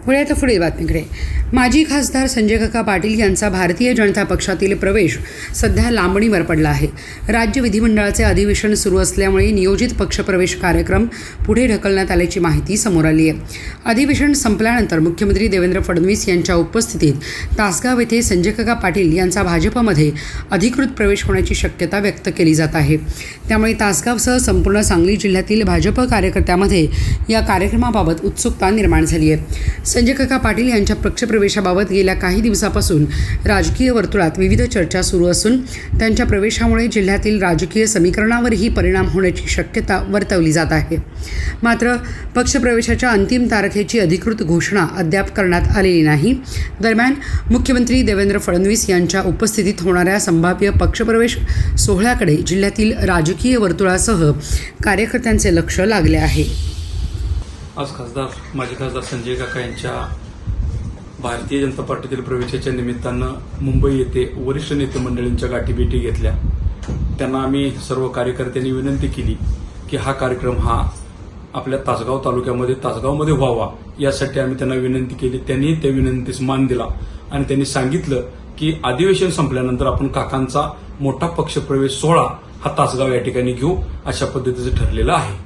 पुढे पुढील बातमीकडे. माजी खासदार संजय काका पाटील यांचा भारतीय जनता पक्षातील प्रवेश सध्या लांबणीवर पडला आहे. राज्य विधिमंडळाचे अधिवेशन सुरू असल्यामुळे नियोजित पक्षप्रवेश कार्यक्रम पुढे ढकलण्यात आल्याची माहिती समोर आली आहे. अधिवेशन संपल्यानंतर मुख्यमंत्री देवेंद्र फडणवीस यांच्या उपस्थितीत तासगाव येथे संजय काका पाटील यांचा भाजपमध्ये अधिकृत प्रवेश होण्याची शक्यता व्यक्त केली जात आहे. त्यामुळे तासगावसह संपूर्ण सांगली जिल्ह्यातील भाजप कार्यकर्त्यांमध्ये या कार्यक्रमाबाबत उत्सुकता निर्माण झाली आहे. संजय काका पाटील यांच्या पक्षप्रवेशाबाबत गेल्या काही दिवसापासून राजकीय वर्तुळात विविध चर्चा सुरू असून त्यांच्या प्रवेशामुळे जिल्ह्यातील राजकीय समीकरणावरही परिणाम होण्याची शक्यता वर्तवली जात आहे. मात्र पक्षप्रवेशाच्या अंतिम तारखेची अधिकृत घोषणा अद्याप करण्यात आलेली नाही. दरम्यान मुख्यमंत्री देवेंद्र फडणवीस यांच्या उपस्थितीत होणाऱ्या संभाव्य पक्षप्रवेश सोहळ्याकडे जिल्ह्यातील राजकीय वर्तुळासह कार्यकर्त्यांचे लक्ष लागले आहे. आज माजी खासदार संजय काका यांच्या भारतीय जनता पार्टीतील प्रवेशाच्या निमित्तानं मुंबई येथे वरिष्ठ नेते मंडळींच्या गाठीभेटी घेतल्या. त्यांना आम्ही सर्व कार्यकर्त्यांनी विनंती केली की हा कार्यक्रम हा आपल्या तासगाव तालुक्यामध्ये तासगावमध्ये व्हावा, यासाठी आम्ही त्यांना विनंती केली. त्यांनी त्या विनंतीस मान दिला आणि त्यांनी सांगितलं की अधिवेशन संपल्यानंतर आपण काकांचा मोठा पक्षप्रवेश सोहळा हा तासगाव या ठिकाणी घेऊ, अशा पद्धतीचं ठरलेलं आहे.